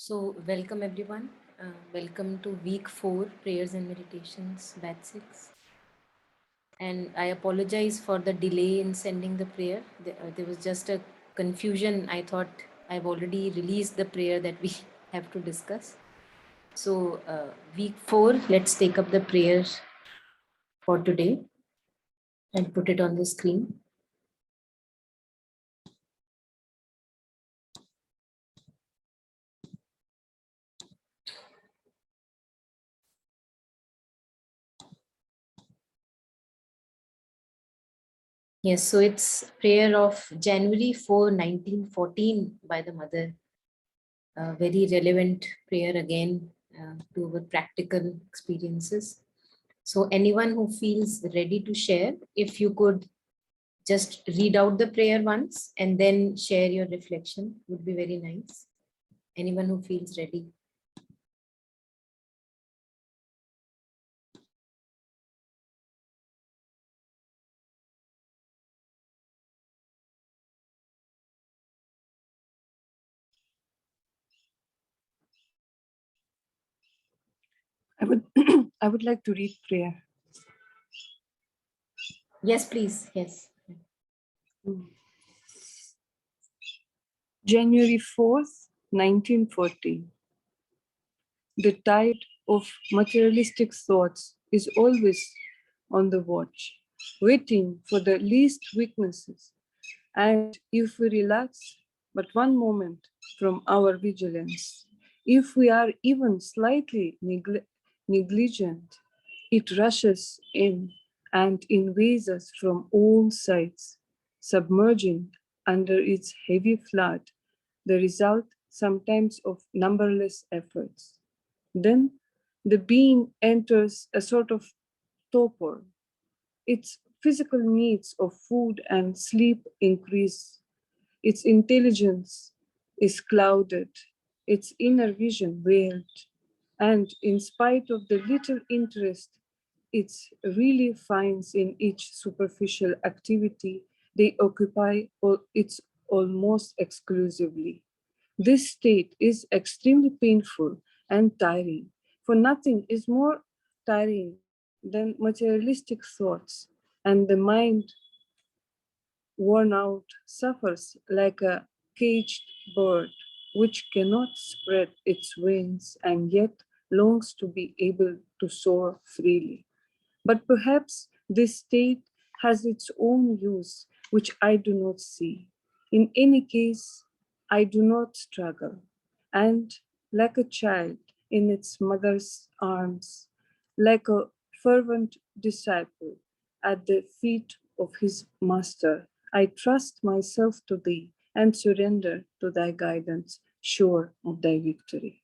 So, welcome everyone. Welcome to week 4 prayers and meditations, batch 6. And I apologize for the delay in sending the prayer. There was just a confusion. I thought I've already released the prayer that we have to discuss. So, week 4, let's take up the prayers for today and put it on the screen. Yes, so it's prayer of January 4, 1914 by the mother. A very relevant prayer again to our practical experiences. So anyone who feels ready to share, if you could just read out the prayer once and then share your reflection would be very nice. Anyone who feels ready. I would like to read prayer. Yes, please. Yes. January 4th, 1914. The tide of materialistic thoughts is always on the watch, waiting for the least weaknesses. And if we relax but one moment from our vigilance, if we are even slightly negligent, it rushes in and invades us from all sides, submerging under its heavy flood, the result sometimes of numberless efforts. Then the being enters a sort of torpor. Its physical needs of food and sleep increase. Its intelligence is clouded, its inner vision veiled, and in spite of the little interest it really finds in each superficial activity, they occupy it almost exclusively. This state is extremely painful and tiring, for nothing is more tiring than materialistic thoughts, and the mind, worn out, suffers like a caged bird which cannot spread its wings and yet longs to be able to soar freely. But perhaps this state has its own use, which I do not see. In any case, I do not struggle. And like a child in its mother's arms, like a fervent disciple at the feet of his master, I trust myself to thee and surrender to thy guidance, sure of thy victory.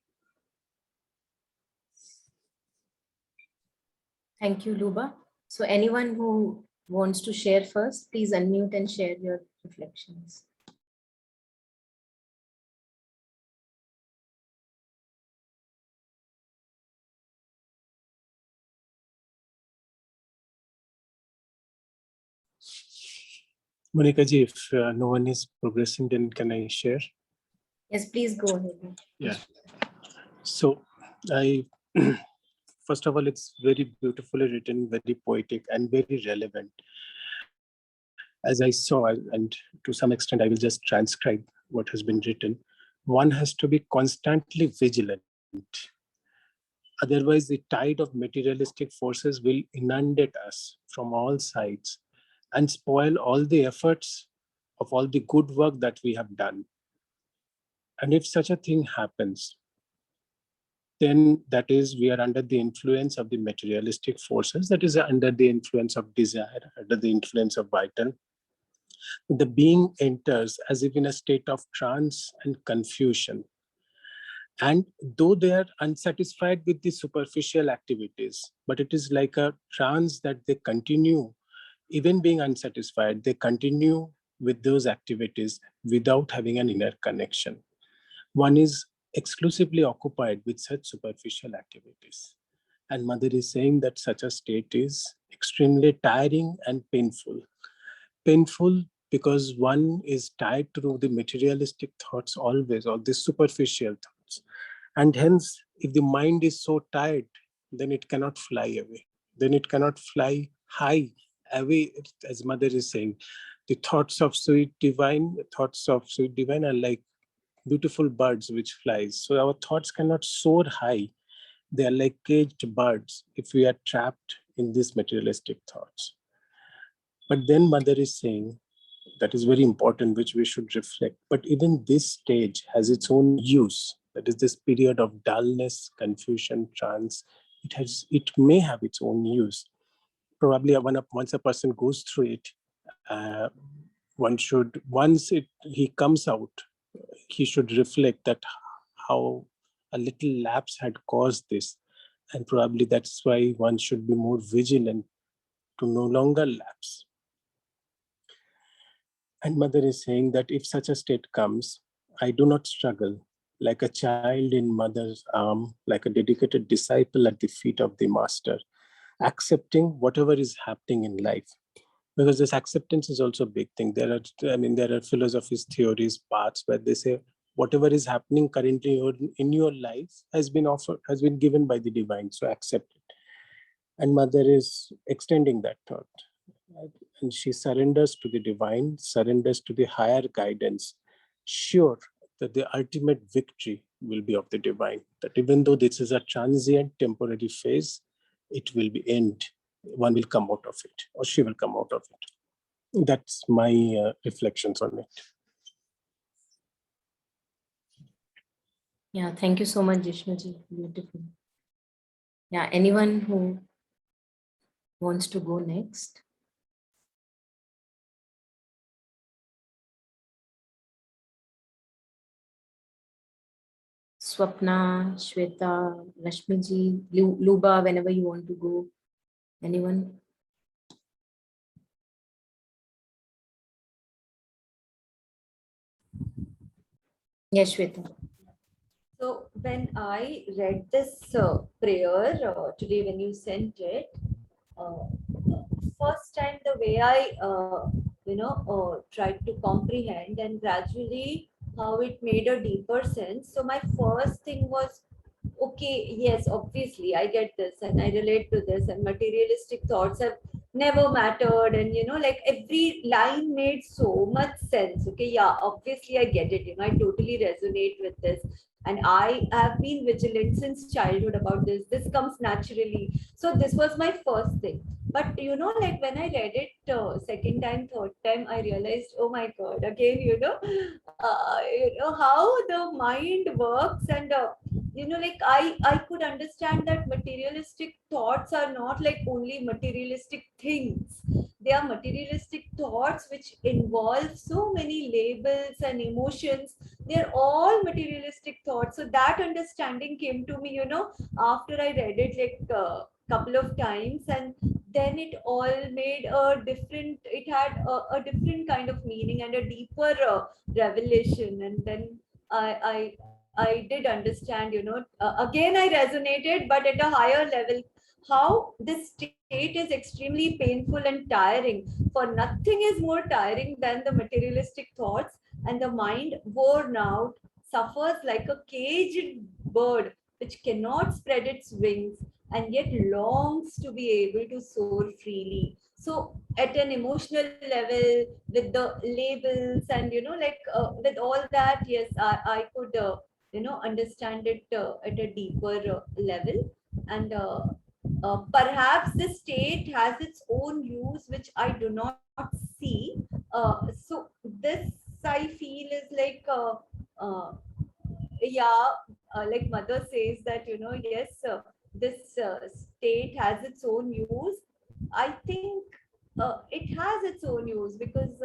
Thank you, Luba. So anyone who wants to share first, please unmute and share your reflections. Monica ji, if no one is progressing, then can I share? Yes, please go ahead. Yeah. So first of all, it's very beautifully written, very poetic and very relevant. As I saw, and to some extent, I will just transcribe what has been written. One has to be constantly vigilant. Otherwise, the tide of materialistic forces will inundate us from all sides and spoil all the efforts of all the good work that we have done. And if such a thing happens, then that is, we are under the influence of the materialistic forces, that is under the influence of desire, under the influence of vital. The being enters as if in a state of trance and confusion. And though they are unsatisfied with the superficial activities, but it is like a trance that they continue, even being unsatisfied, they continue with those activities without having an inner connection. One is exclusively occupied with such superficial activities. And Mother is saying that such a state is extremely tiring and painful. Painful because one is tied to the materialistic thoughts always, or the superficial thoughts. And hence, if the mind is so tired, then it cannot fly away. Then it cannot fly high away, as Mother is saying. The thoughts of sweet divine are like beautiful birds which flies. So our thoughts cannot soar high. They are like caged birds if we are trapped in these materialistic thoughts. But then Mother is saying, that is very important, which we should reflect. But even this stage has its own use. That is this period of dullness, confusion, trance. It may have its own use. Probably once a person goes through it, he comes out, he should reflect that how a little lapse had caused this. And probably that's why one should be more vigilant to no longer lapse. And Mother is saying that if such a state comes, I do not struggle like a child in mother's arm, like a dedicated disciple at the feet of the master, accepting whatever is happening in life. Because this acceptance is also a big thing. There are philosophies, theories, paths where they say whatever is happening currently in your life has been given by the divine, so accept it. And Mother is extending that thought. And she surrenders to the divine, surrenders to the higher guidance, sure that the ultimate victory will be of the divine. That even though this is a transient, temporary phase, it will be end. One will come out of it, or she will come out of it. That's my reflections on it. Yeah, thank you so much, Jishnuji. Beautiful. Yeah, anyone who wants to go next? Swapna, Shweta, Rashmiji, Luba, whenever you want to go. Anyone? Yes, Shweta. So when I read this prayer today, when you sent it, uh, first time the way I tried to comprehend, and gradually how it made a deeper sense. So my first thing was, okay, yes, obviously I get this and I relate to this, and materialistic thoughts have never mattered, and like every line made so much sense. Okay, yeah, obviously I get it, I totally resonate with this, and I have been vigilant since childhood about this comes naturally. So this was my first thing. But like when I read it second time, third time, I realized, oh my god, again, how the mind works. And like I could understand that materialistic thoughts are not like only materialistic things. They are materialistic thoughts which involve so many labels and emotions. They're all materialistic thoughts. So that understanding came to me, after I read it like a couple of times. And then it all made it had a different kind of meaning and a deeper revelation. And then I did understand, again I resonated, but at a higher level, how this state is extremely painful and tiring. For nothing is more tiring than the materialistic thoughts, and the mind, worn out, suffers like a caged bird which cannot spread its wings and yet longs to be able to soar freely. So at an emotional level, with the labels and like with all that, yes, I could understand it at a deeper level. And perhaps the state has its own use which I do not see. So this I feel is like yeah, like mother says that, yes, this state has its own use. I think it has its own use because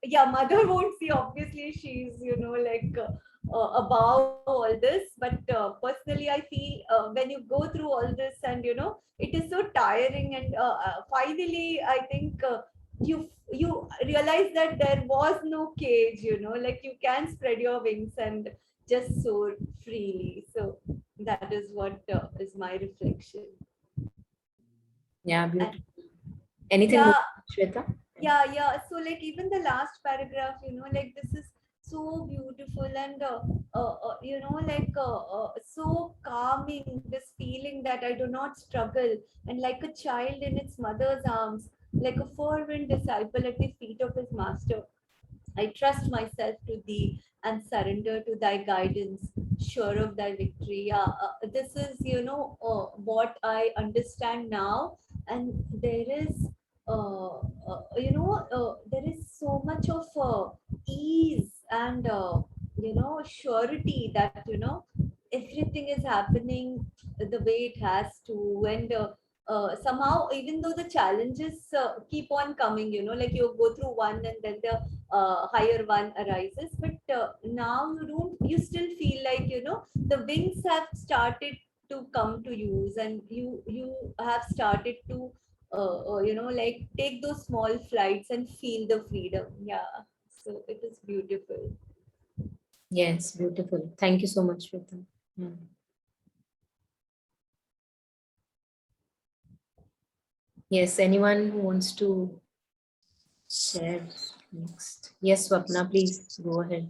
yeah, mother won't see, obviously she's like above all this. But personally I feel when you go through all this, and it is so tiring. And finally I think you realize that there was no cage, like you can spread your wings and just soar freely. So that is what is my reflection. Yeah, And beautiful. Anything yeah, more, Shweta? yeah, so like even the last paragraph, like this is so beautiful and so calming, this feeling that I do not struggle, and like a child in its mother's arms, like a fervent disciple at the feet of his master, I trust myself to thee and surrender to thy guidance, sure of thy victory. Yeah, this is, what I understand now. And there is, there is so much of ease and, surety that, everything is happening the way it has to. And somehow, even though the challenges keep on coming, like you go through one and then the higher one arises, but now you still feel like, the wings have started to come to use, and you have started to like take those small flights and feel the freedom. Yeah, so it is beautiful. Yes, beautiful. Thank you so much, Shweta. Yeah. Yes, anyone who wants to share next? Yes, Swapna, please go ahead.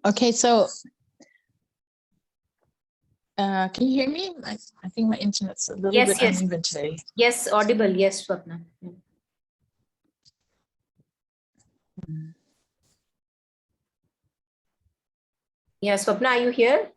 Okay, so can you hear me? I think my internet's a little Yes, bit yes. uneven today. Yes, audible. Yes, Swapna. Yeah. Yeah, Swapna, are you here?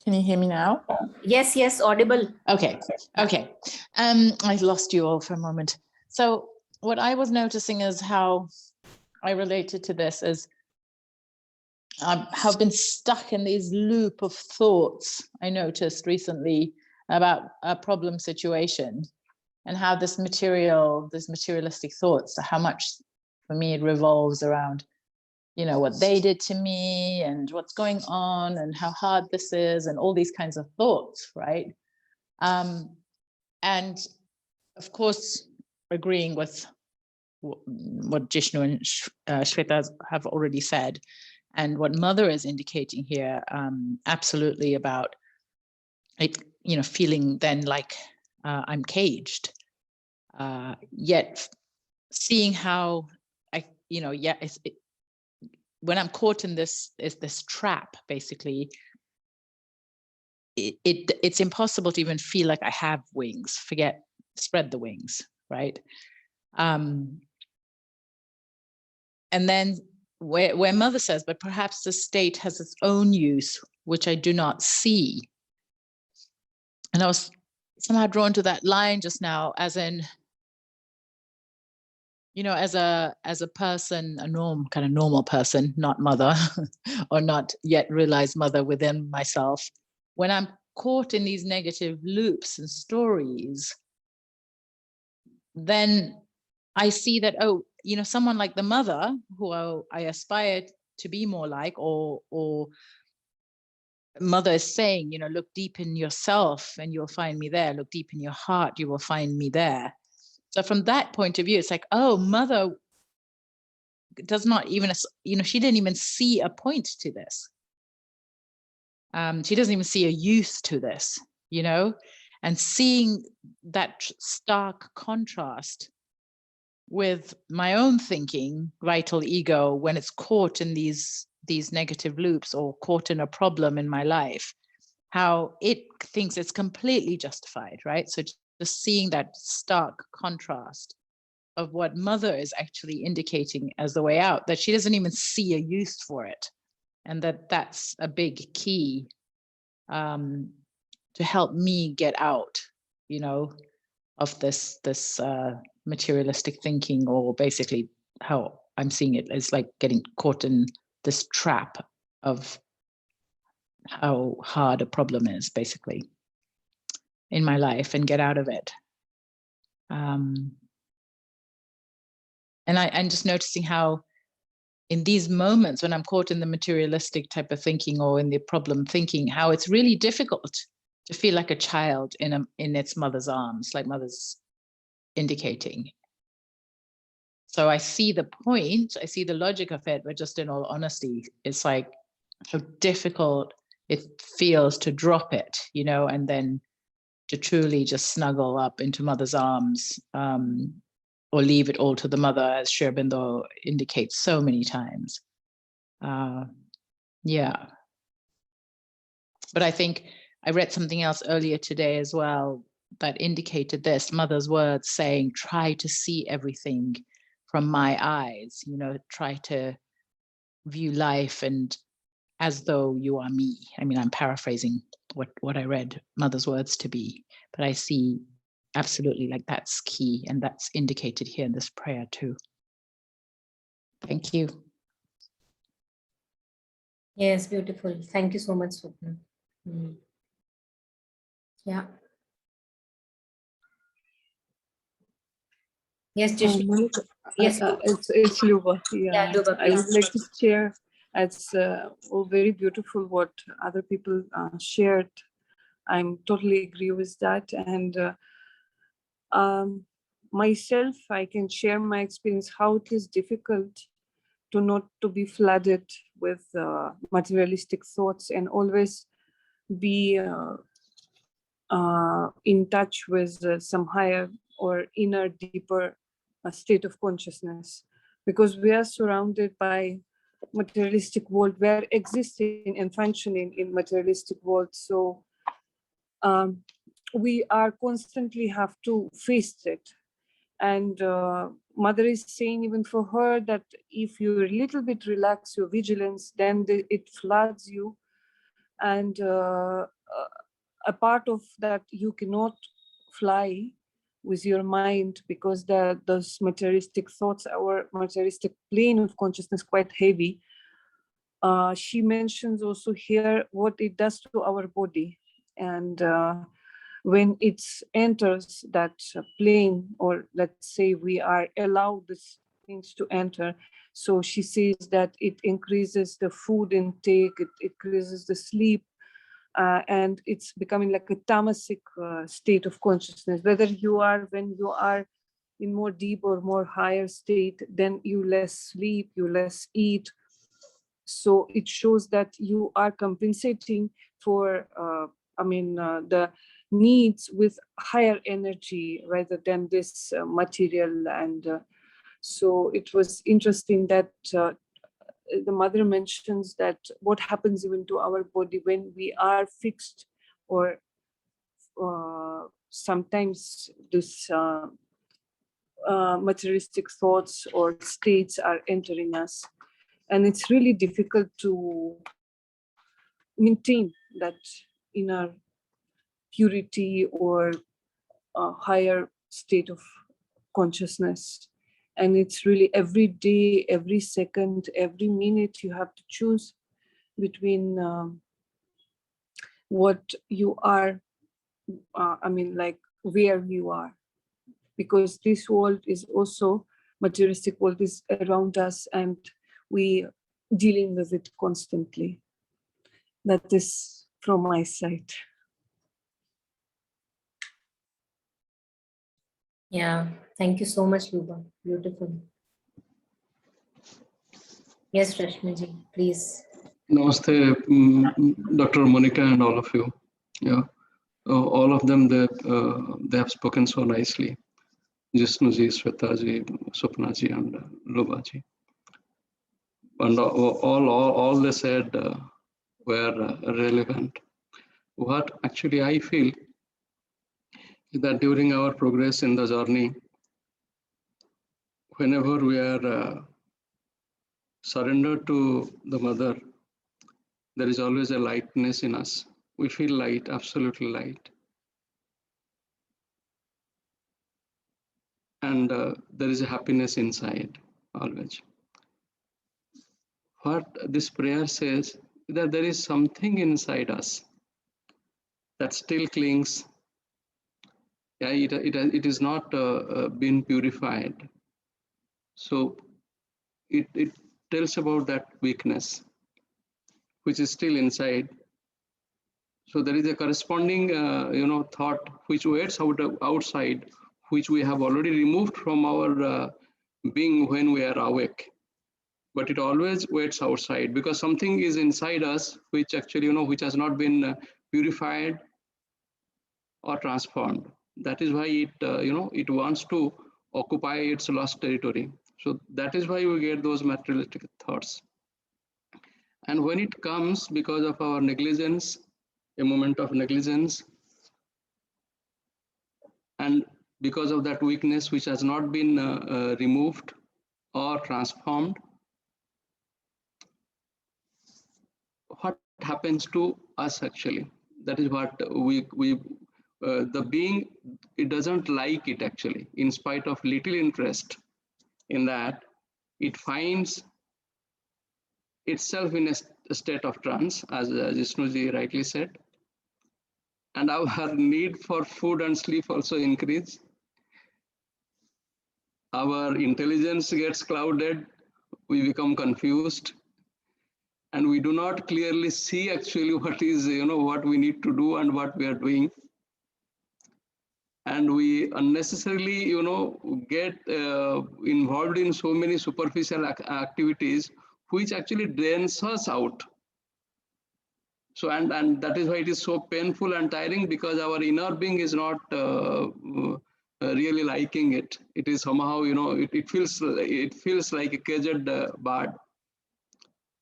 Can you hear me now? Yes, yes, audible. Okay, okay. I lost you all for a moment. So what I was noticing is how I related to this is I have been stuck in these loop of thoughts I noticed recently about a problem situation, and how this materialistic thoughts, how much for me it revolves around, what they did to me and what's going on and how hard this is and all these kinds of thoughts, right? And of course, agreeing with what Jishnu and Shweta have already said, and what Mother is indicating here, absolutely about it, feeling then like I'm caged, yet seeing how when I'm caught in this trap, basically, it's impossible to even feel like I have wings. Spread the wings, right? And then where Mother says, but perhaps the state has its own use, which I do not see. And I was somehow drawn to that line just now, as in, as a person, a normal person, not Mother, or not yet realized Mother within myself, when I'm caught in these negative loops and stories, then I see that, someone like the Mother, who I aspire to be more like, or Mother is saying, look deep in yourself and you'll find me there. Look deep in your heart, you will find me there. So from that point of view, it's like, oh, Mother does not even, she didn't even see a point to this. She doesn't even see a use to this, and seeing that stark contrast with my own thinking, vital ego, when it's caught in these negative loops or caught in a problem in my life, how it thinks it's completely justified, right? So just seeing that stark contrast of what Mother is actually indicating as the way out, that she doesn't even see a use for it, and that's a big key to help me get out, of this materialistic thinking, or basically how I'm seeing it is like getting caught in this trap of how hard a problem is, basically, in my life, and get out of it. And I'm just noticing how in these moments when I'm caught in the materialistic type of thinking or in the problem thinking, how it's really difficult to feel like a child in its mother's arms, like Mother's indicating. So I see the point, I see the logic of it, but just in all honesty, it's like how difficult it feels to drop it, and then to truly just snuggle up into mother's arms, or leave it all to the mother, as Sri Aurobindo indicates so many times. Yeah. But I think I read something else earlier today as well that indicated this, mother's words saying, try to see everything from my eyes, try to view life and as though you are me. I mean, I'm paraphrasing what I read mother's words to be, but I see absolutely like that's key, and that's indicated here in this prayer too. Thank you. Yes, beautiful. Thank you so much, Swapna. Yeah. Yes, Jishnu. Monica, Yes, it's Luba. yeah, Yeah, Luba, I would please. like to share. It's very beautiful what other people shared. I'm totally agree with that. And myself, I can share my experience how it is difficult to not to be flooded with materialistic thoughts and always be in touch with some higher or inner, deeper state of consciousness, because we are surrounded by materialistic world. We are existing and functioning in materialistic world. So we are constantly have to face it. And mother is saying even for her that if you a little bit relax your vigilance, then it floods you. And a part of that you cannot fly with your mind, because those materialistic thoughts, our materialistic plane of consciousness, quite heavy. She mentions also here what it does to our body. And when it enters that plane, or let's say we are allowed these things to enter, so she says that it increases the food intake, it increases the sleep, and it's becoming like a tamasic state of consciousness. Whether when you are in more deep or more higher state, then you less sleep, you less eat. So it shows that you are compensating for the needs with higher energy rather than this material. And so it was interesting that the mother mentions that what happens even to our body when we are fixed, or sometimes this materialistic thoughts or states are entering us. And it's really difficult to maintain that inner purity or a higher state of consciousness. And it's really every day, every second, every minute you have to choose between what you are, where you are. Because this world is also, materialistic world is around us, and we dealing with it constantly. That is from my side. Yeah, thank you so much, Luba. Beautiful. Yes, Rashmiji, please. Namaste, Dr. Monica and all of you. Yeah, all of them, they have spoken so nicely. Jishnuji, Swetaji, Swapnaji, and Lubaji. And all they said were relevant. What actually I feel is that during our progress in the journey, whenever we are surrendered to the mother, there is always a lightness in us. We feel light, absolutely light. And there is a happiness inside, always. What this prayer says, that there is something inside us that still clings. Yeah, it is not been purified. So it tells about that weakness, which is still inside. So there is a corresponding, thought which waits outside, which we have already removed from our being when we are awake. But it always waits outside, because something is inside us which actually, which has not been purified or transformed. That is why it, it wants to occupy its lost territory. So that is why we get those materialistic thoughts. And when it comes because of our negligence, a moment of negligence, and because of that weakness which has not been removed or transformed, what happens to us actually? That is what the being, it doesn't like it actually. In spite of little interest in that, it finds itself in a state of trance, as Jishnuji rightly said, and our need for food and sleep also increase. Our intelligence gets clouded, we become confused, and we do not clearly see actually what is, what we need to do and what we are doing. And we unnecessarily, get involved in so many superficial activities, which actually drains us out. So, and that is why it is so painful and tiring, because our inner being is not really liking it. It is somehow, it feels like a caged bird.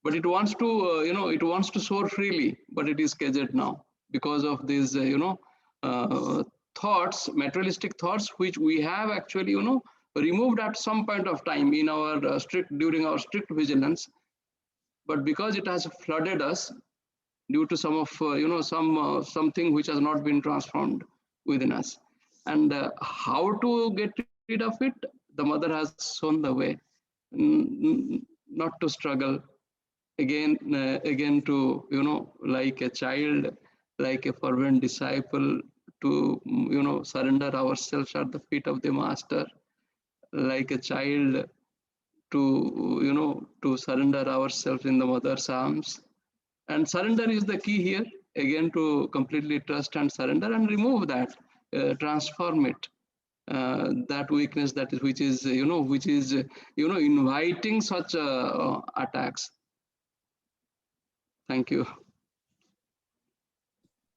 But it wants to, it wants to soar freely, but it is caged now because of these, thoughts, materialistic thoughts, which we have actually, removed at some point of time in our during our strict vigilance. But because it has flooded us due to some of, something which has not been transformed within us. And how to get rid of it? The mother has shown the way, not to struggle. Again to, like a child, like a fervent disciple, to, surrender ourselves at the feet of the master, like a child to, to surrender ourselves in the mother's arms. And surrender is the key here, again, to completely trust and surrender and remove that, transform it. That weakness, that is, which is, inviting such attacks. Thank you.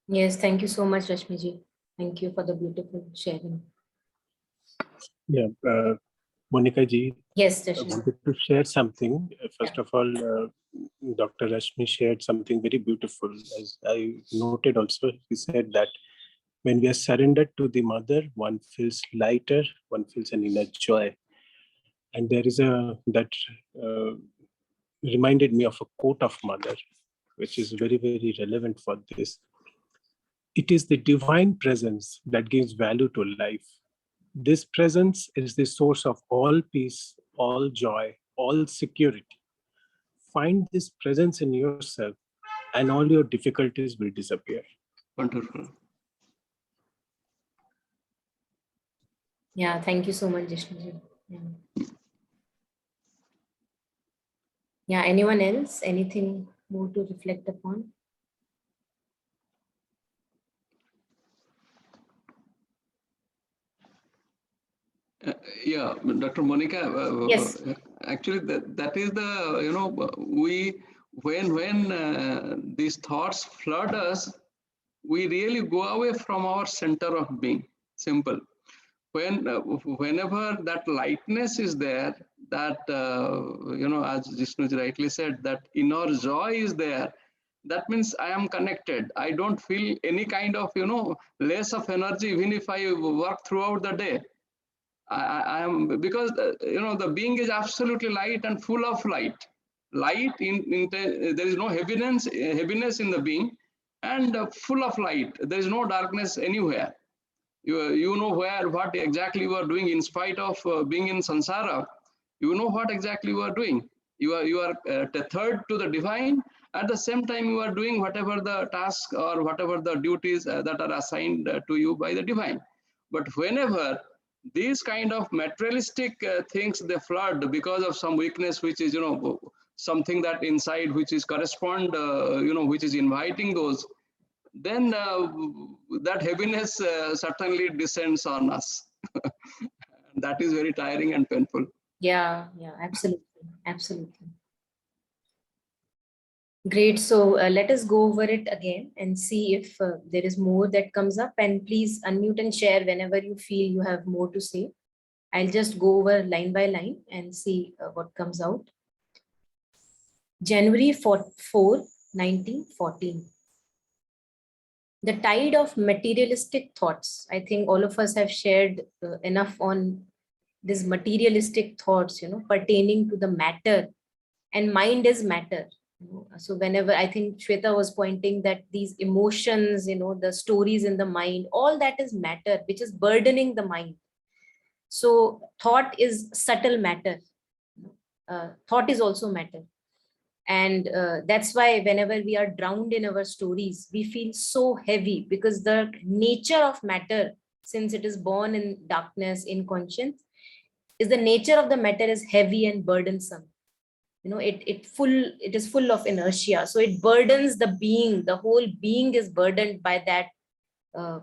Yes, thank you so much, Rashmiji. Thank you for the beautiful sharing. Yeah, Monica ji, Yes, I Rashmi. wanted to share something. First of all, Dr. Rashmi shared something very beautiful. As I noted also, he said that when we are surrendered to the mother, one feels lighter, one feels an inner joy. And there is that reminded me of a quote of mother, which is very, very relevant for this. It is the divine presence that gives value to life. This presence is the source of all peace, all joy, all security. Find this presence in yourself, and all your difficulties will disappear. Wonderful. Yeah, thank you so much, Jishnuji. Yeah, anyone else? Anything more to reflect upon? Yeah, Dr. Monica. Yes. Actually, that is the, when these thoughts flood us, we really go away from our center of being. Simple. Whenever that lightness is there, that as Jishnu rightly said, that inner joy is there, that means I am connected. I don't feel any kind of, less of energy, even if I work throughout the day. I am, because the being is absolutely light and full of light. Light there is no heaviness in the being, and full of light. There is no darkness anywhere. You know what exactly you are doing, in spite of being in samsara. You know what exactly you are doing. You are tethered to the divine. At the same time, you are doing whatever the task or whatever the duties that are assigned to you by the divine. But whenever these kind of materialistic things, they flood because of some weakness, which is, something that inside, which is correspond, which is inviting those, then that heaviness certainly descends on us. That is very tiring and painful. Yeah, absolutely. Great. So let us go over it again and see if there is more that comes up. And please unmute and share whenever you feel you have more to say. I'll just go over line by line and see what comes out. January 4, 1914. The tide of materialistic thoughts. I think all of us have shared enough on these materialistic thoughts, pertaining to the matter, and mind is matter. So whenever, I think Shweta was pointing that these emotions, the stories in the mind, all that is matter, which is burdening the mind. So thought is subtle matter. Thought is also matter. And that's why whenever we are drowned in our stories, we feel so heavy, because the nature of matter, since it is born in darkness, in conscience, is the nature of the matter is heavy and burdensome. It is full of inertia, so it burdens the being. The whole being is burdened by that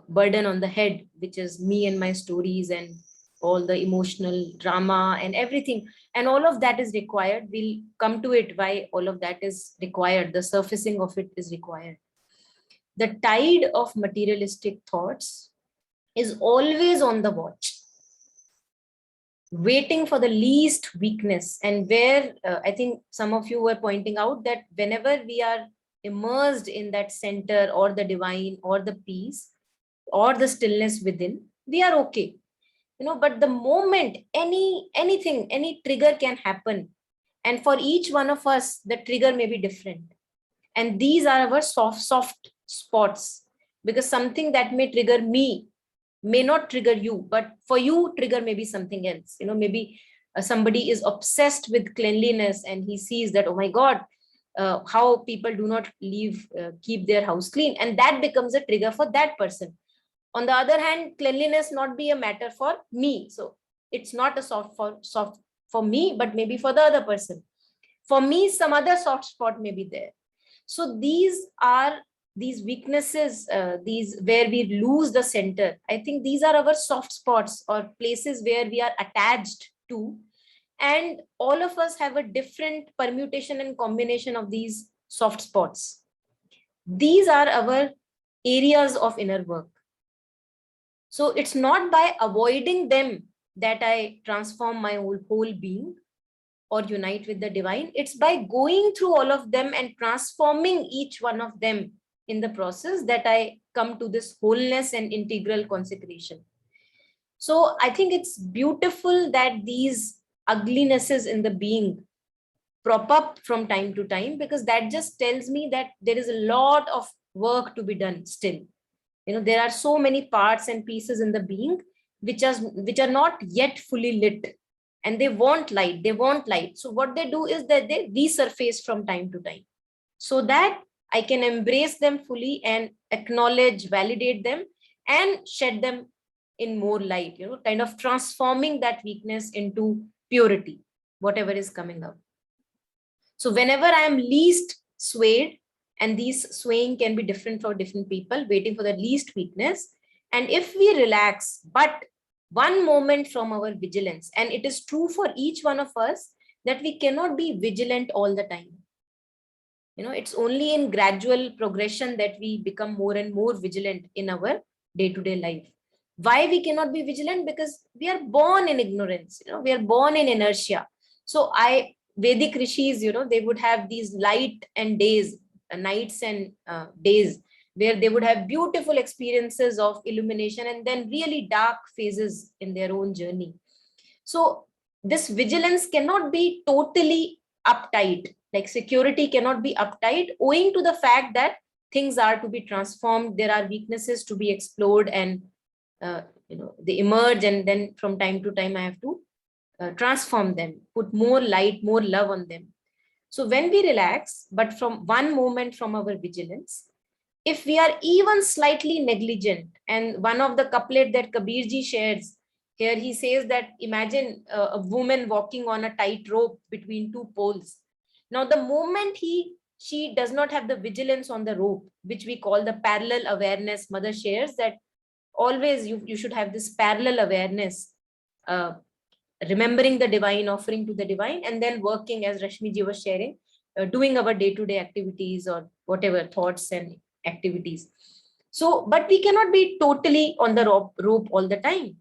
burden on the head, which is me and my stories and all the emotional drama and everything. And all of that is required. We'll come to it, why all of that is required. The surfacing of it is required. The tide of materialistic thoughts is always on the watch, waiting for the least weakness. And where I think some of you were pointing out that whenever we are immersed in that center or the divine or the peace or the stillness within, we are okay. But the moment any trigger can happen, and for each one of us the trigger may be different, and these are our soft spots, because something that may trigger me may not trigger you, but for you trigger may be something else. Maybe somebody is obsessed with cleanliness, and he sees that, oh my god, how people do not keep their house clean, and that becomes a trigger for that person. On the other hand, cleanliness not be a matter for me, so it's not a soft for me, but maybe for the other person. For me, some other soft spot may be there. So these are these weaknesses, these where we lose the center. I think these are our soft spots, or places where we are attached to, and all of us have a different permutation and combination of these soft spots. These are our areas of inner work. So it's not by avoiding them that I transform my whole being or unite with the divine. It's by going through all of them and transforming each one of them in the process that I come to this wholeness and integral consecration. So I think it's beautiful that these uglinesses in the being prop up from time to time, because that just tells me that there is a lot of work to be done still. There are so many parts and pieces in the being which are not yet fully lit, and they want light. So what they do is that they resurface from time to time, so that I can embrace them fully and acknowledge, validate them, and shed them in more light, kind of transforming that weakness into purity, whatever is coming up. So whenever I am least swayed, and these swaying can be different for different people, waiting for the least weakness. And if we relax, but one moment from our vigilance, and it is true for each one of us that we cannot be vigilant all the time. It's only in gradual progression that we become more and more vigilant in our day-to-day life. Why we cannot be vigilant? Because we are born in ignorance, we are born in inertia. So Vedic rishis, they would have these light and days, nights and days, where they would have beautiful experiences of illumination, and then really dark phases in their own journey. So this vigilance cannot be totally uptight, like security cannot be uptight, owing to the fact that things are to be transformed, there are weaknesses to be explored, and they emerge, and then from time to time I have to transform them, put more light, more love on them. So when we relax, but from one moment from our vigilance, if we are even slightly negligent, and one of the couplet that Kabirji shares here, he says that imagine a woman walking on a tight rope between two poles. Now, the moment she does not have the vigilance on the rope, which we call the parallel awareness, Mother shares that always you should have this parallel awareness, remembering the divine, offering to the divine, and then working, as Rashmi ji was sharing, doing our day-to-day activities or whatever thoughts and activities. So, but we cannot be totally on the rope all the time.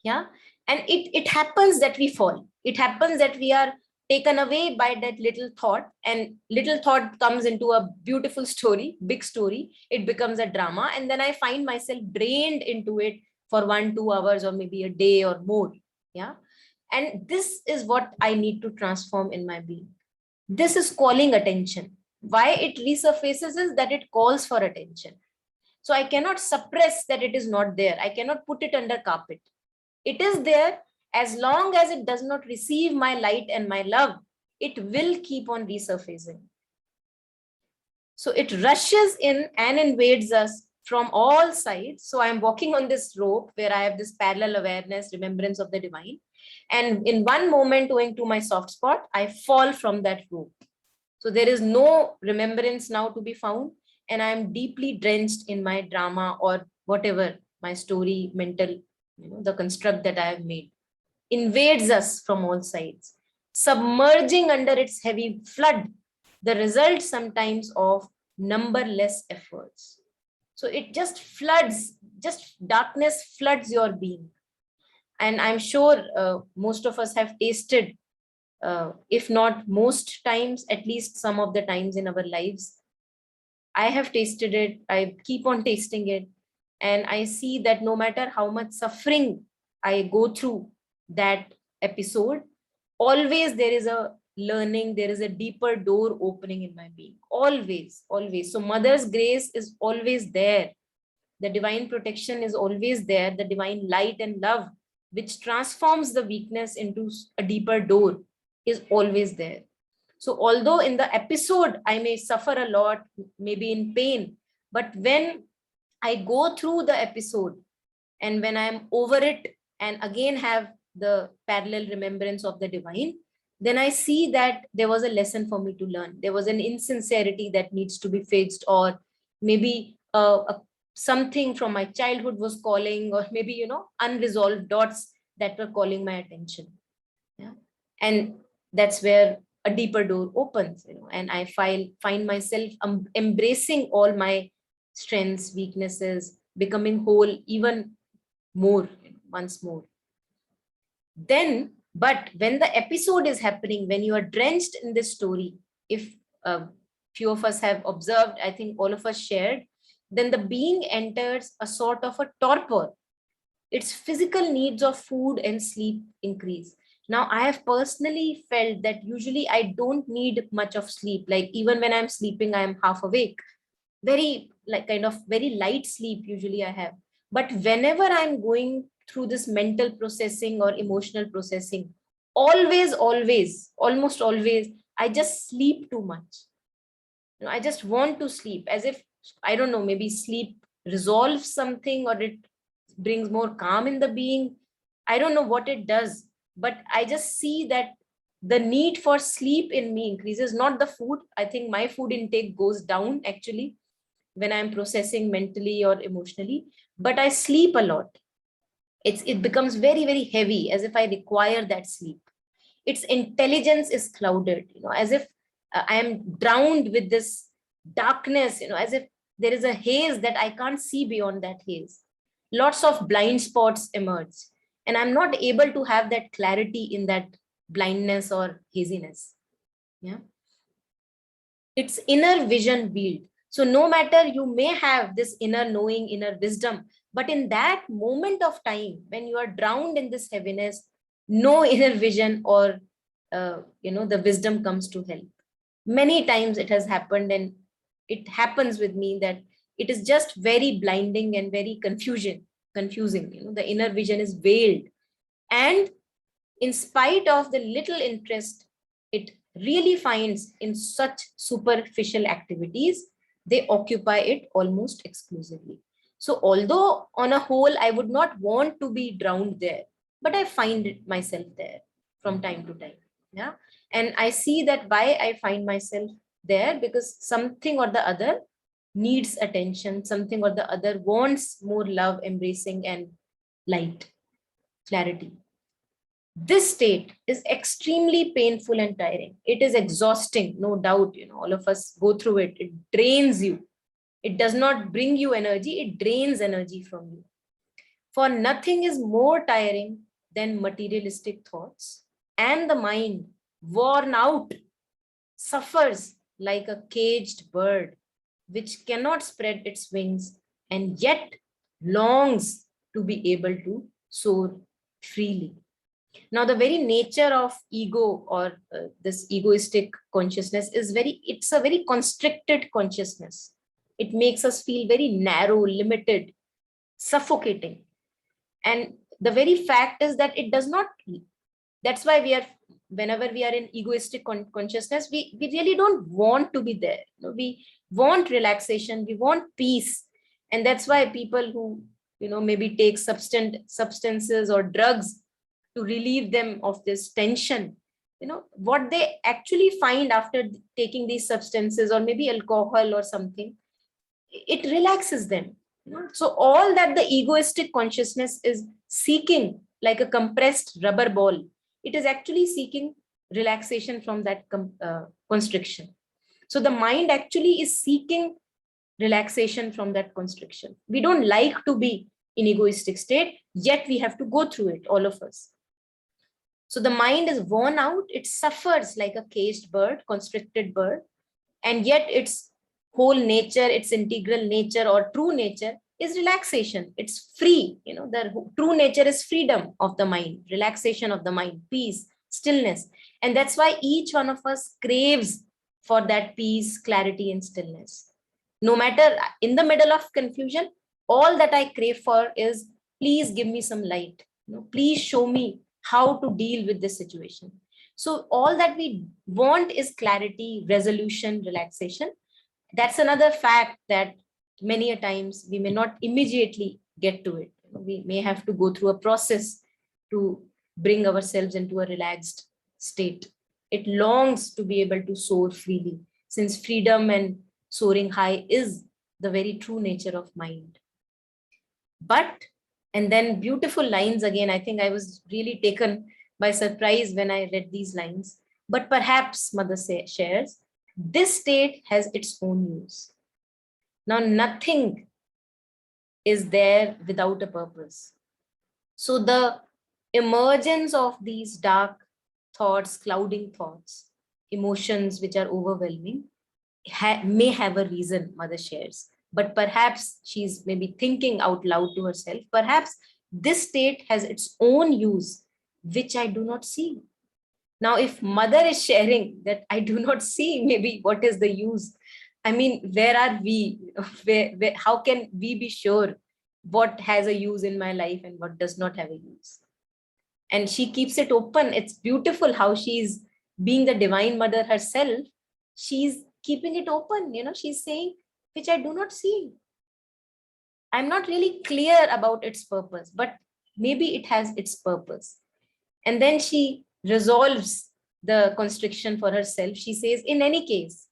Yeah. And it happens that we fall. It happens that we are taken away by that little thought, and little thought comes into a beautiful story, big story. It becomes a drama. And then I find myself drained into it for 1-2 hours or maybe a day or more. Yeah. And this is what I need to transform in my being. This is calling attention. Why it resurfaces is that it calls for attention. So I cannot suppress that it is not there. I cannot put it under carpet. It is there. As long as it does not receive my light and my love, it will keep on resurfacing. So it rushes in and invades us from all sides. So I'm walking on this rope where I have this parallel awareness, remembrance of the divine. And in one moment, going to my soft spot, I fall from that rope. So there is no remembrance now to be found. And I'm deeply drenched in my drama or whatever, my story, mental, the construct that I have made. Invades us from all sides, submerging under its heavy flood, the result sometimes of numberless efforts. So it just floods, just darkness floods your being. And I'm sure most of us have tasted, if not most times, at least some of the times in our lives. I have tasted it, I keep on tasting it. And I see that no matter how much suffering I go through that episode, always there is a learning, there is a deeper door opening in my being. Always, always. So mother's grace is always there. The divine protection is always there. The divine light and love, which transforms the weakness into a deeper door, is always there. So although in the episode, I may suffer a lot, maybe in pain, but when I go through the episode and when I'm over it and again have the parallel remembrance of the divine, then I see that there was a lesson for me to learn. There was an insincerity that needs to be fixed, or maybe something from my childhood was calling, or maybe, unresolved dots that were calling my attention. Yeah. And that's where a deeper door opens, and I find myself embracing all my strengths, weaknesses, becoming whole even more, once more. Then, but when the episode is happening, when you are drenched in this story, if a few of us have observed, I think all of us shared, then the being enters a sort of a torpor. Its physical needs of food and sleep increase. Now, I have personally felt that usually I don't need much of sleep. Like even when I'm sleeping, I'm half awake. Very like kind of very light sleep usually I have. But whenever I'm going through this mental processing or emotional processing, always, almost always, I just sleep too much. I just want to sleep, as if, I don't know, maybe sleep resolves something, or it brings more calm in the being. I don't know what it does, but I just see that the need for sleep in me increases, not the food. I think my food intake goes down actually when I'm processing mentally or emotionally, but I sleep a lot. It becomes very, very heavy, as if I require that sleep. Its intelligence is clouded, as if I am drowned with this darkness, as if there is a haze that I can't see beyond that haze. Lots of blind spots emerge, and I'm not able to have that clarity in that blindness or haziness. Yeah. It's inner vision wield. So no matter, you may have this inner knowing, inner wisdom, but in that moment of time when you are drowned in this heaviness, no inner vision or the wisdom comes to help. Many times it has happened, and it happens with me that it is just very blinding and very confusing. The inner vision is veiled, and in spite of the little interest it really finds in such superficial activities, they occupy it almost exclusively. So although on a whole I would not want to be drowned there, but I find it myself there from time to time. Yeah. And I see that why I find myself there, because something or the other needs attention, something or the other wants more love, embracing, and light, clarity. This state is extremely painful and tiring. It is exhausting, no doubt. All of us go through it. It drains you. It does not bring you energy, it drains energy from you. For nothing is more tiring than materialistic thoughts, and the mind, worn out, suffers like a caged bird which cannot spread its wings and yet longs to be able to soar freely. Now, the very nature of ego, or this egoistic consciousness, it's a very constricted consciousness. It makes us feel very narrow, limited, suffocating. And the very fact is that it does not, that's why whenever we are in egoistic consciousness, we really don't want to be there. We want relaxation, we want peace. And that's why people who, maybe take substances or drugs to relieve them of this tension, what they actually find after taking these substances, or maybe alcohol or something, it relaxes them. So all that the egoistic consciousness is seeking, like a compressed rubber ball, it is actually seeking relaxation from that constriction. So the mind actually is seeking relaxation from that constriction. We don't like to be in egoistic state, yet we have to go through it, all of us. So the mind is worn out, it suffers like a caged bird, constricted bird, and yet its whole nature, its integral nature or true nature is relaxation. It's free. The true nature is freedom of the mind, relaxation of the mind, peace, stillness. And that's why each one of us craves for that peace, clarity, and stillness. No matter in the middle of confusion, all that I crave for is, please give me some light. Please show me how to deal with this situation. So all that we want is clarity, resolution, relaxation. That's another fact that many a times we may not immediately get to it. We may have to go through a process to bring ourselves into a relaxed state. It longs to be able to soar freely, since freedom and soaring high is the very true nature of mind. But, and then beautiful lines again, I think I was really taken by surprise when I read these lines. But perhaps, Mother shares, this state has its own use. Now, nothing is there without a purpose. So the emergence of these dark thoughts, clouding thoughts, emotions which are overwhelming, may have a reason, Mother shares. But perhaps she's maybe thinking out loud to herself, perhaps this state has its own use, which I do not see. Now, if Mother is sharing that I do not see, maybe what is the use? I mean, where are we? How can we be sure what has a use in my life and what does not have a use? And she keeps it open. It's beautiful how she's being the Divine Mother herself. She's keeping it open. She's saying, which I do not see. I'm not really clear about its purpose, but maybe it has its purpose. And then she resolves the constriction for herself. She says, in any case,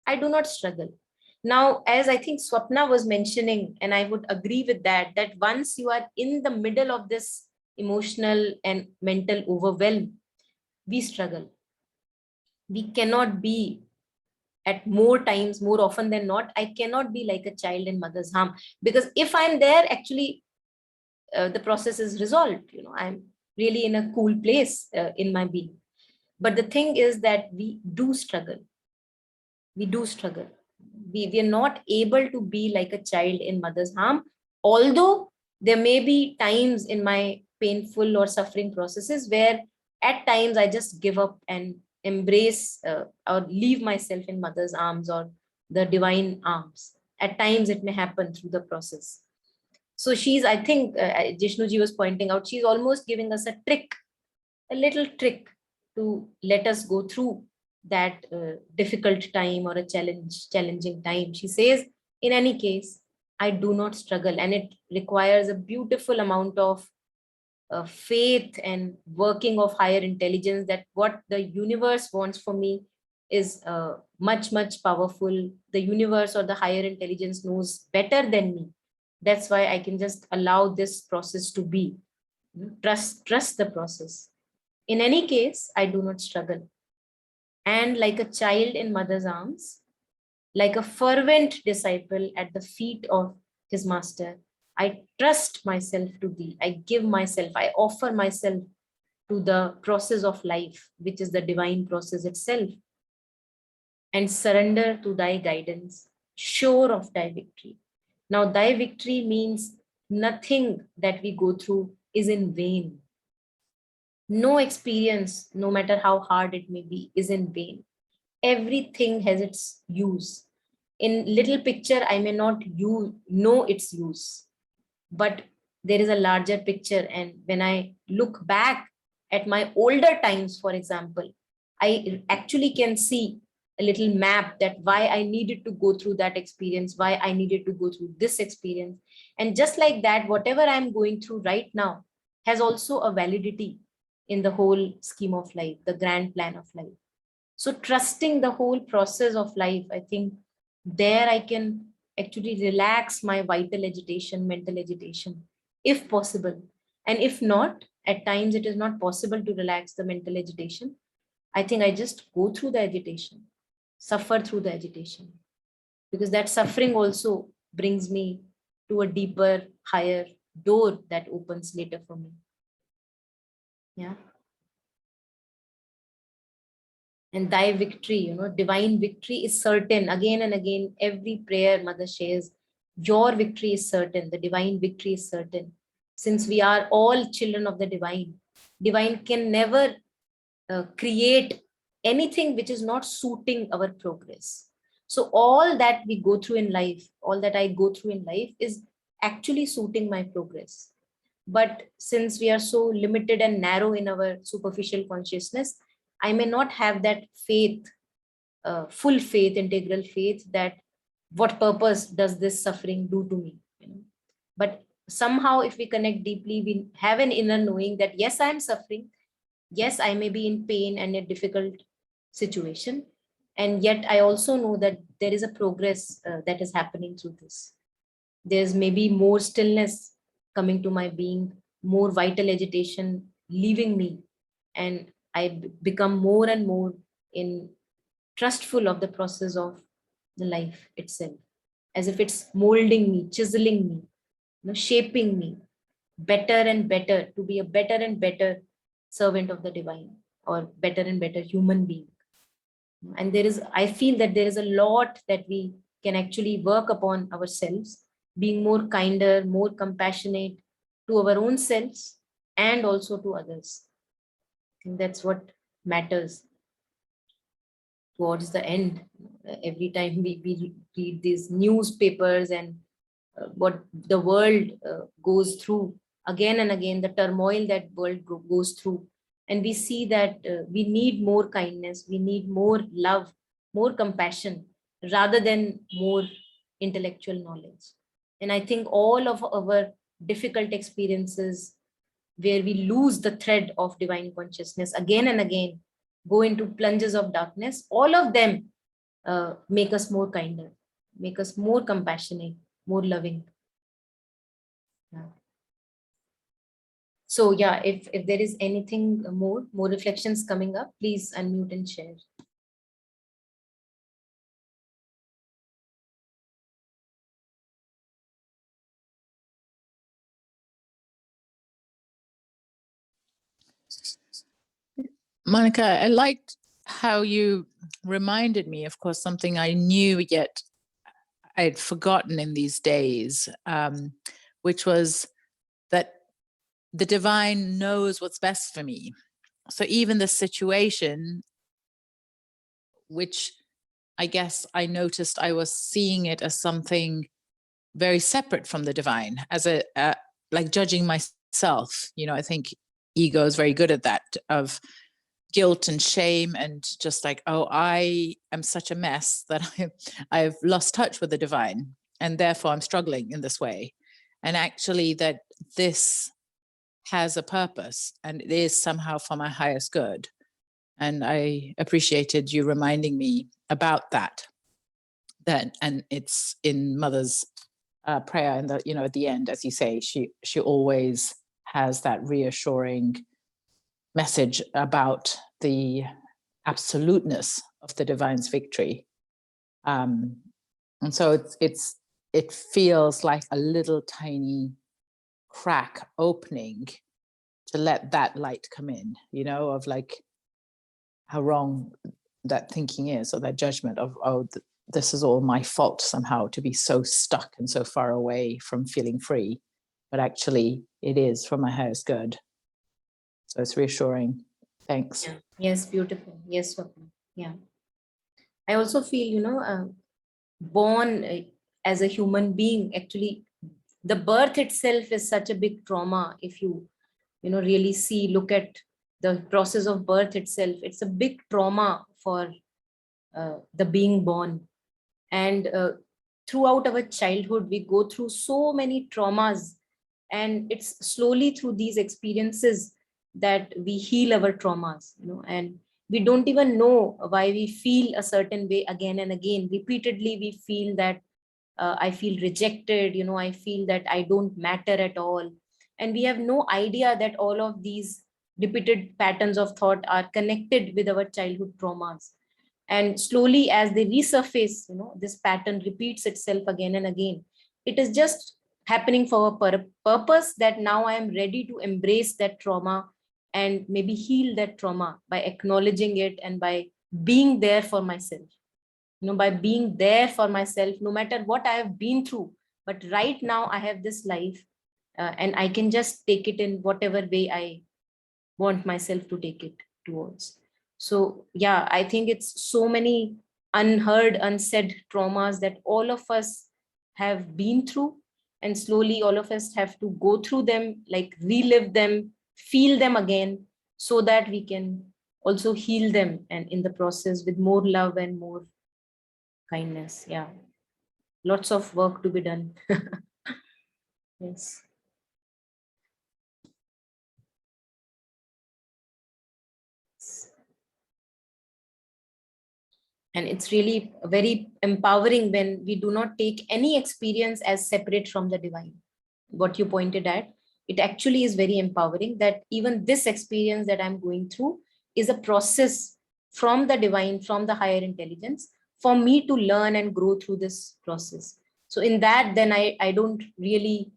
I do not struggle. Now, as I think Swapna was mentioning, and I would agree with that once you are in the middle of this emotional and mental overwhelm, we struggle. We cannot be, at more times, more often than not, I cannot be like a child in mother's harm, because if I'm there, actually the process is resolved. I'm really in a cool place in my being. But the thing is that we do struggle. We do struggle. We are not able to be like a child in mother's harm, although there may be times in my painful or suffering processes where at times I just give up and embrace or leave myself in mother's arms or the divine arms. At times it may happen through the process. So she's, I think, Jishnuji was pointing out, she's almost giving us a trick, a little trick to let us go through that difficult time or a challenging time. She says, in any case, I do not struggle. And it requires a beautiful amount of faith and working of higher intelligence, that what the universe wants for me is much, much powerful. The universe or the higher intelligence knows better than me. That's why I can just allow this process to be. Trust the process. In any case, I do not struggle. And like a child in mother's arms, like a fervent disciple at the feet of his master, I trust myself to thee. I give myself, I offer myself to the process of life, which is the divine process itself, and surrender to thy guidance, sure of thy victory. Now, thy victory means nothing that we go through is in vain. No experience, no matter how hard it may be, is in vain. Everything has its use. In little picture, I may not know its use, but there is a larger picture. And when I look back at my older times, for example, I actually can see a little map that why I needed to go through that experience, why I needed to go through this experience. And just like that, whatever I'm going through right now has also a validity in the whole scheme of life, the grand plan of life. So trusting the whole process of life, I think there I can actually relax my vital agitation, mental agitation, if possible. And if not, at times it is not possible to relax the mental agitation. I think I just go through the agitation, suffer through the agitation, because that suffering also brings me to a deeper, higher door that opens later for me. Yeah. And thy victory, divine victory is certain. Again and again, every prayer mother shares, your victory is certain, the divine victory is certain. Since we are all children of the divine can never create anything which is not suiting our progress. So all that we go through in life, all that I go through in life is actually suiting my progress. But since we are so limited and narrow in our superficial consciousness, I may not have that faith, full faith, integral faith, that what purpose does this suffering do to me? But somehow, if we connect deeply, we have an inner knowing that yes, I am suffering. Yes, I may be in pain and a difficult situation. And yet I also know that there is a progress that is happening through this. There's maybe more stillness coming to my being, more vital agitation leaving me, and I become more and more in trustful of the process of the life itself, as if it's molding me, chiseling me, shaping me better and better to be a better and better servant of the divine, or better and better human being. And I feel that there is a lot that we can actually work upon ourselves, being more kinder, more compassionate to our own selves and also to others. I think that's what matters towards the end. Every time we read these newspapers and what the world goes through again and again, the turmoil that world goes through, and we see that we need more kindness, we need more love, more compassion, rather than more intellectual knowledge. And I think all of our difficult experiences where we lose the thread of divine consciousness again and again, go into plunges of darkness, all of them make us more kinder, make us more compassionate, more loving. Yeah. So yeah, if there is anything more reflections coming up, please unmute and share. Monica, I liked how you reminded me, of course, something I knew yet I'd forgotten in these days, which was that the divine knows what's best for me. So even the situation, which I guess I noticed I was seeing it as something very separate from the divine, as like judging myself. I think ego is very good at that, of guilt and shame, and just like, oh, I am such a mess that I've lost touch with the divine, and therefore I'm struggling in this way. And actually that this has a purpose and it is somehow for my highest good. And I appreciated you reminding me about that. And it's in Mother's prayer, and at the end, as you say, she always has that reassuring message about the absoluteness of the divine's victory. And so it feels like a little tiny crack opening to let that light come in, you know, of like how wrong that thinking is, or that judgment of, oh, this is all my fault somehow to be so stuck and so far away from feeling free. But actually it is for my highest good. So it's reassuring. Thanks. Yeah. Yes, beautiful. Yes, Swapna. Yeah. I also feel, you know, born as a human being, actually, the birth itself is such a big trauma. If you know, really look at the process of birth itself, it's a big trauma for the being born. And throughout our childhood, we go through so many traumas, and it's slowly through these experiences that we heal our traumas, you know, and we don't even know why we feel a certain way again and again. Repeatedly, we feel that I feel rejected, you know, I feel that I don't matter at all. And we have no idea that all of these repeated patterns of thought are connected with our childhood traumas. And slowly, as they resurface, you know, this pattern repeats itself again and again. It is just happening for a purpose, that now I am ready to embrace that trauma and maybe heal that trauma by acknowledging it and by being there for myself, you know, by being there for myself no matter what I have been through. But right now I have this life, and I can just take it in whatever way I want myself to take it towards. So yeah, I think it's so many unheard, unsaid traumas that all of us have been through, and slowly all of us have to go through them, like relive them, feel them again, so that we can also heal them, and in the process with more love and more kindness. Yeah, lots of work to be done. Yes. And it's really very empowering when we do not take any experience as separate from the divine. What you pointed at, it actually is very empowering that even this experience that I'm going through is a process from the divine, from the higher intelligence, for me to learn and grow through this process. So in that, then I don't really,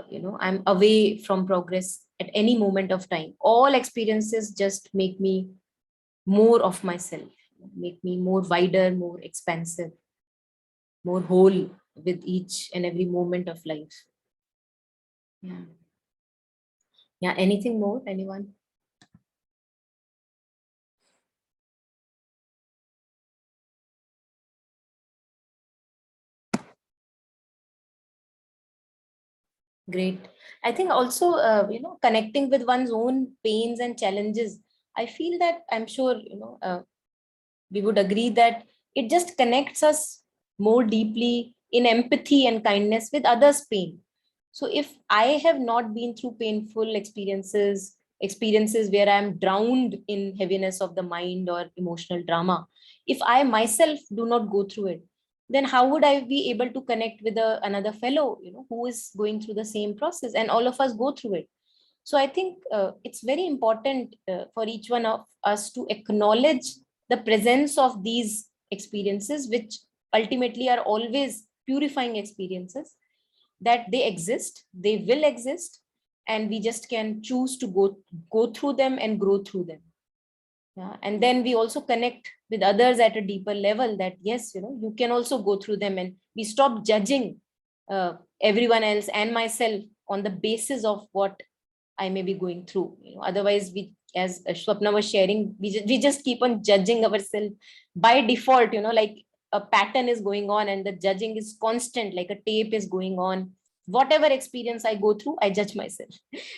you know, I'm away from progress at any moment of time. All experiences just make me more of myself, make me more wider, more expansive, more whole with each and every moment of life. Yeah. Yeah. Anything more? Anyone? Great. I think also, you know, connecting with one's own pains and challenges. I feel that, I'm sure, you know, we would agree that it just connects us more deeply in empathy and kindness with others' pain. So if I have not been through painful experiences where I'm drowned in heaviness of the mind or emotional drama, if I myself do not go through it, then how would I be able to connect with another fellow, you know, who is going through the same process, and all of us go through it. So I think it's very important for each one of us to acknowledge the presence of these experiences, which ultimately are always purifying experiences, that they exist, they will exist, and we just can choose to go through them and grow through them. Yeah. And then we also connect with others at a deeper level, that yes, you know, you can also go through them, and we stop judging everyone else and myself on the basis of what I may be going through. You know, otherwise, we, as Swapna was sharing, we just keep on judging ourselves by default. You know, like a pattern is going on, and the judging is constant, like a tape is going on. Whatever experience I go through, I judge myself.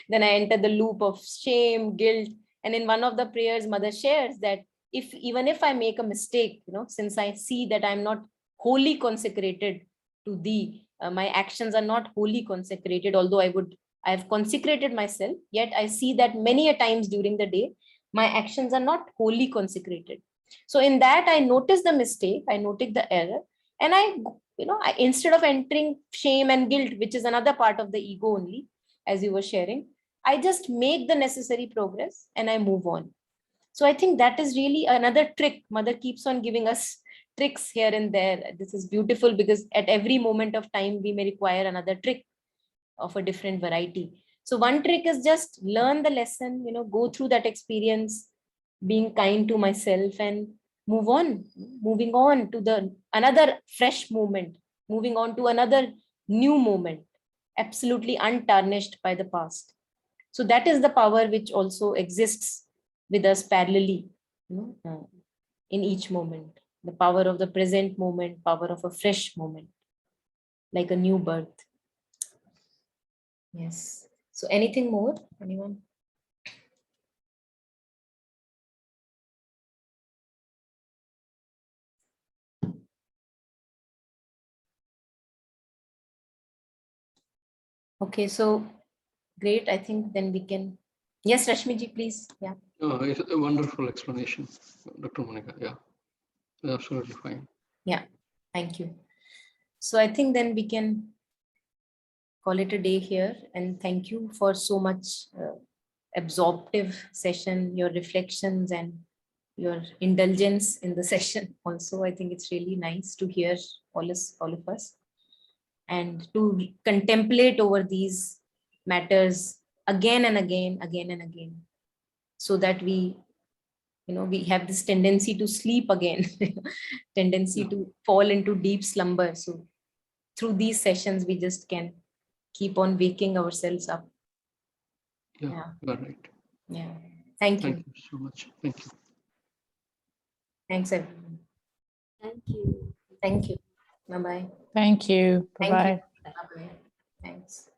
Then I enter the loop of shame, guilt. And in one of the prayers, Mother shares that even if I make a mistake, you know, since I see that I'm not wholly consecrated to Thee, my actions are not wholly consecrated, although I have consecrated myself, yet I see that many a times during the day, my actions are not wholly consecrated. So in that, I notice the mistake, I notice the error, and you know, instead of entering shame and guilt, which is another part of the ego only, as you were sharing, I just make the necessary progress and I move on. So I think that is really another trick. Mother keeps on giving us tricks here and there. This is beautiful because at every moment of time, we may require another trick of a different variety. So one trick is just learn the lesson, go through that experience, being kind to myself and move on, moving on to the another fresh moment, moving on to another new moment, absolutely untarnished by the past. So that is the power which also exists with us parallelly, in each moment. The power of the present moment, power of a fresh moment, like a new birth. Yes. So anything more? Anyone? Okay, so great. I think then we can. Yes, Rashmiji, please. Yeah. It's a wonderful explanation, Dr. Monica. Yeah, absolutely fine. Yeah. Thank you. So I think then we can call it a day here. And thank you for so much absorptive session, your reflections and your indulgence in the session. Also, I think it's really nice to hear all of us and to contemplate over these matters again and again, so that we have this tendency to sleep again, tendency to fall into deep slumber. So through these sessions we just can keep on waking ourselves up. Yeah, you are right. Yeah. Thank you. Thank you so much. Thank you. Thanks everyone. Thank you. Thank you. Bye bye. Thank you. Thank you. Bye-bye. Bye bye. Thanks.